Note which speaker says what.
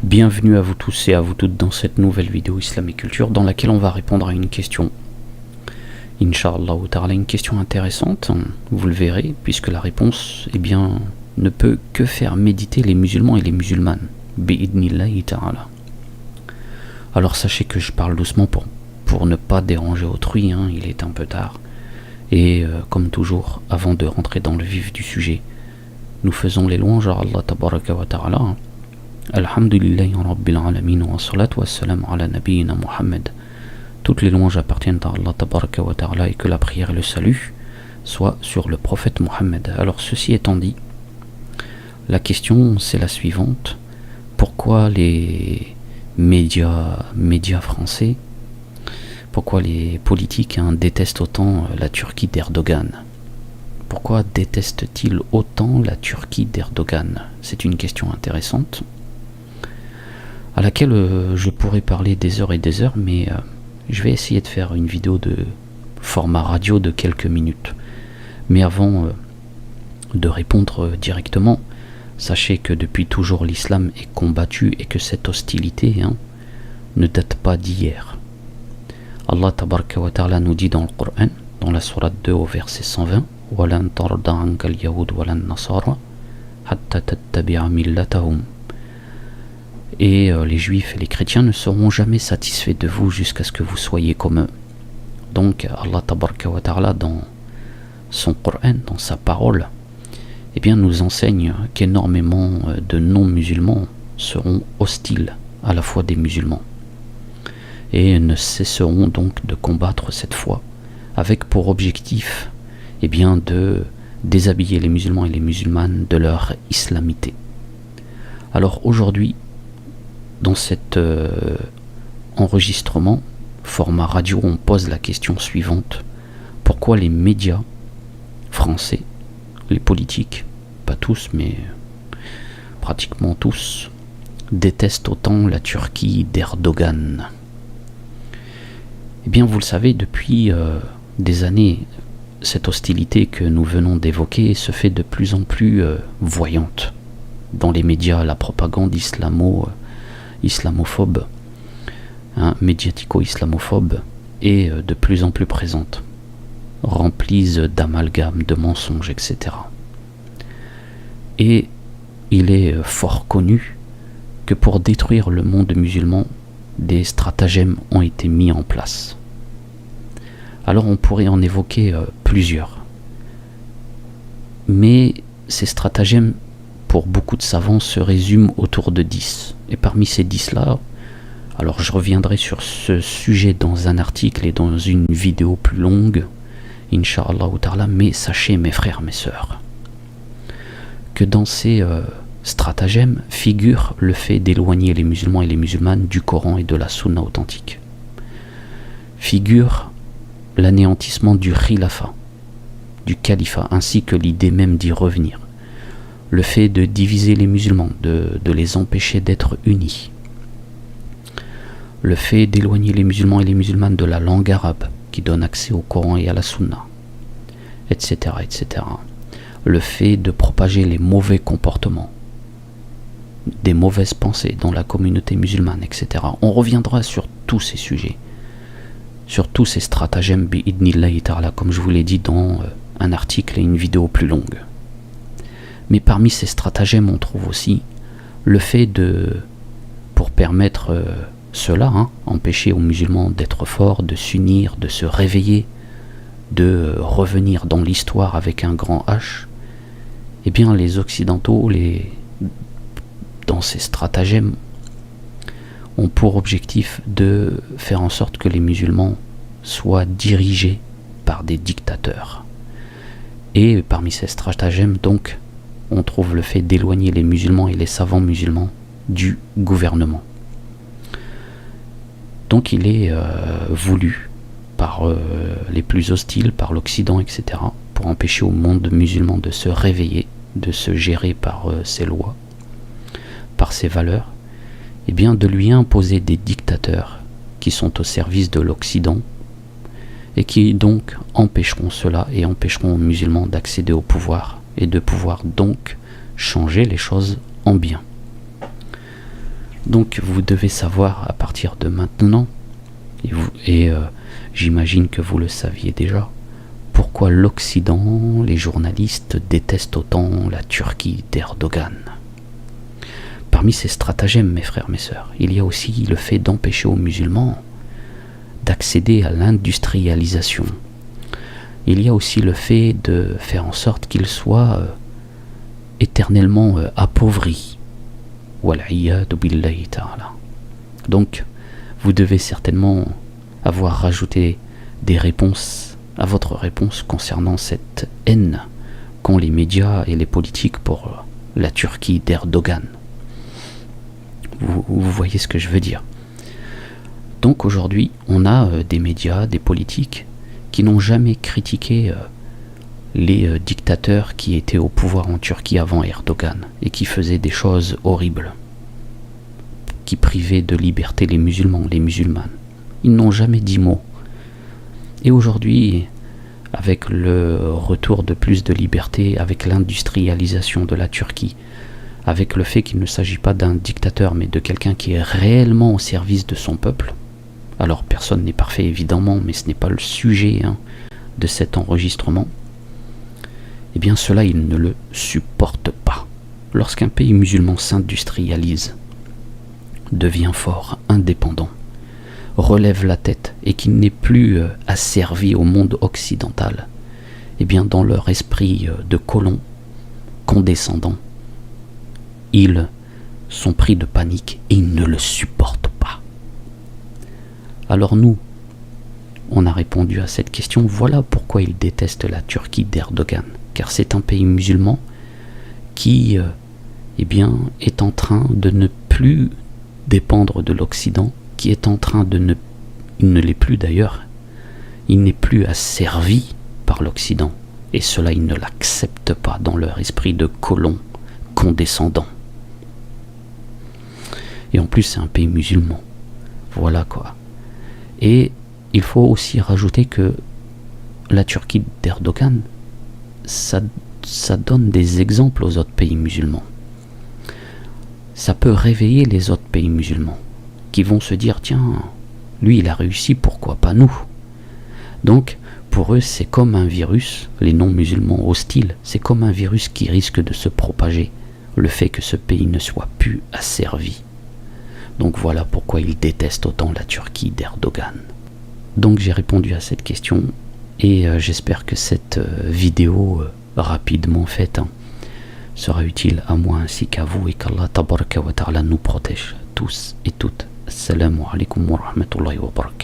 Speaker 1: Bienvenue à vous tous et à vous toutes dans cette nouvelle vidéo Islam et Culture dans laquelle on va répondre à une question. Inch'Allah ta'ala, une question intéressante, vous le verrez, puisque la réponse, ne peut que faire méditer les musulmans et les musulmanes. Bi'idnillahi ta'ala. Alors sachez que je parle doucement pour ne pas déranger autrui, il est un peu tard. Et comme toujours, avant de rentrer dans le vif du sujet, nous faisons les louanges à Allah tabaraka wa ta'ala. Alhamdulillahi rabbil alamin wa salatu wa salam ala nabiyyina Muhammad. Toutes les louanges appartiennent à Allah tabaraka wa ta'ala et que la prière et le salut soient sur le prophète Mohammed. Alors ceci étant dit, la question c'est la suivante. Pourquoi les médias français, pourquoi les politiques détestent autant la Turquie d'Erdogan? Pourquoi détestent-ils autant la Turquie d'Erdogan? C'est une question intéressante à laquelle je pourrais parler des heures et des heures, mais je vais essayer de faire une vidéo de format radio de quelques minutes. Mais avant de répondre directement, sachez que depuis toujours l'islam est combattu et que cette hostilité ne date pas d'hier. Allah tabaraka wa ta'ala nous dit dans le Coran, dans la sourate 2 au verset 120, وَلَن تَرْضَ عَنْكَ الْيَهُودُ وَلَا النَّصَارَى حَتَّى تَتَّبِعَ مِلَّتَهُمْ. Et les juifs et les chrétiens ne seront jamais satisfaits de vous jusqu'à ce que vous soyez comme eux. Donc Allah tabaraka wa ta'ala dans son Coran, dans sa parole, nous enseigne qu'énormément de non-musulmans seront hostiles à la foi des musulmans et ne cesseront donc de combattre cette foi avec pour objectif de déshabiller les musulmans et les musulmanes de leur islamité. Alors aujourd'hui, dans cet enregistrement, format radio, on pose la question suivante. Pourquoi les médias français, les politiques, pas tous, mais pratiquement tous, détestent autant la Turquie d'Erdogan? Vous le savez, depuis des années, cette hostilité que nous venons d'évoquer se fait de plus en plus voyante. Dans les médias, la propagande islamophobe, médiatico-islamophobe, est de plus en plus présente, remplie d'amalgames, de mensonges, etc. Et il est fort connu que pour détruire le monde musulman, des stratagèmes ont été mis en place. Alors on pourrait en évoquer plusieurs. Mais ces stratagèmes, pour beaucoup de savants, se résument autour de 10. Et parmi ces 10-là, alors je reviendrai sur ce sujet dans un article et dans une vidéo plus longue, Inch'Allah ta'ala, mais sachez mes frères, mes sœurs, que dans ces stratagèmes figure le fait d'éloigner les musulmans et les musulmanes du Coran et de la Sunna authentique. Figure l'anéantissement du khilafa, du califat, ainsi que l'idée même d'y revenir. Le fait de diviser les musulmans, de les empêcher d'être unis. Le fait d'éloigner les musulmans et les musulmanes de la langue arabe, qui donne accès au Coran et à la Sunna, etc., etc. Le fait de propager les mauvais comportements, des mauvaises pensées dans la communauté musulmane, etc. On reviendra sur tous ces sujets, sur tous ces stratagèmes bi'idnillahi ta'ala, comme je vous l'ai dit dans un article et une vidéo plus longue. Mais parmi ces stratagèmes, on trouve aussi le fait pour permettre cela, empêcher aux musulmans d'être forts, de s'unir, de se réveiller, de revenir dans l'histoire avec un grand H, les Occidentaux, dans ces stratagèmes, ont pour objectif de faire en sorte que les musulmans soient dirigés par des dictateurs. Et parmi ces stratagèmes, donc, on trouve le fait d'éloigner les musulmans et les savants musulmans du gouvernement. Donc il est voulu par les plus hostiles, par l'Occident, etc., pour empêcher au monde musulman de se réveiller, de se gérer par ses lois, par ses valeurs, de lui imposer des dictateurs qui sont au service de l'Occident et qui donc empêcheront cela et empêcheront aux musulmans d'accéder au pouvoir et de pouvoir donc changer les choses en bien. Donc vous devez savoir à partir de maintenant, et j'imagine que vous le saviez déjà, pourquoi l'Occident, les journalistes détestent autant la Turquie d'Erdogan. Parmi ces stratagèmes, mes frères, mes sœurs, il y a aussi le fait d'empêcher aux musulmans d'accéder à l'industrialisation. Il y a aussi le fait de faire en sorte qu'ils soient éternellement appauvris. Wal'iyadu billahi ta'ala. Donc, vous devez certainement avoir rajouté des réponses à votre réponse concernant cette haine qu'ont les médias et les politiques pour la Turquie d'Erdogan. Vous voyez ce que je veux dire. Donc aujourd'hui, on a des médias, des politiques qui n'ont jamais critiqué les dictateurs qui étaient au pouvoir en Turquie avant Erdogan et qui faisaient des choses horribles, qui privaient de liberté les musulmans, les musulmanes. Ils n'ont jamais dit mot. Et aujourd'hui, avec le retour de plus de liberté, avec l'industrialisation de la Turquie, avec le fait qu'il ne s'agit pas d'un dictateur mais de quelqu'un qui est réellement au service de son peuple. Alors personne n'est parfait évidemment, mais ce n'est pas le sujet de cet enregistrement. Eh bien cela, ils ne le supportent pas. Lorsqu'un pays musulman s'industrialise, devient fort, indépendant, relève la tête et qu'il n'est plus asservi au monde occidental, eh bien dans leur esprit de colons condescendants, ils sont pris de panique et ils ne le supportent pas. Alors nous, on a répondu à cette question. Voilà pourquoi ils détestent la Turquie d'Erdogan. Car c'est un pays musulman qui eh bien, est en train de ne plus dépendre de l'Occident, qui est en train de ne... Il ne l'est plus d'ailleurs. Il n'est plus asservi par l'Occident. Et cela, ils ne l'acceptent pas dans leur esprit de colons condescendants. Et en plus, c'est un pays musulman. Voilà quoi. Et il faut aussi rajouter que la Turquie d'Erdogan, ça donne des exemples aux autres pays musulmans. Ça peut réveiller les autres pays musulmans qui vont se dire, tiens, lui il a réussi, pourquoi pas nous? Donc, pour eux, c'est comme un virus, les non-musulmans hostiles, c'est comme un virus qui risque de se propager, le fait que ce pays ne soit plus asservi. Donc voilà pourquoi ils détestent autant la Turquie d'Erdogan. Donc j'ai répondu à cette question et j'espère que cette vidéo rapidement faite sera utile à moi ainsi qu'à vous et qu'Allah tabaraka wa ta'ala nous protège tous et toutes. Assalamu alaikum wa rahmatullahi wa barakatuh.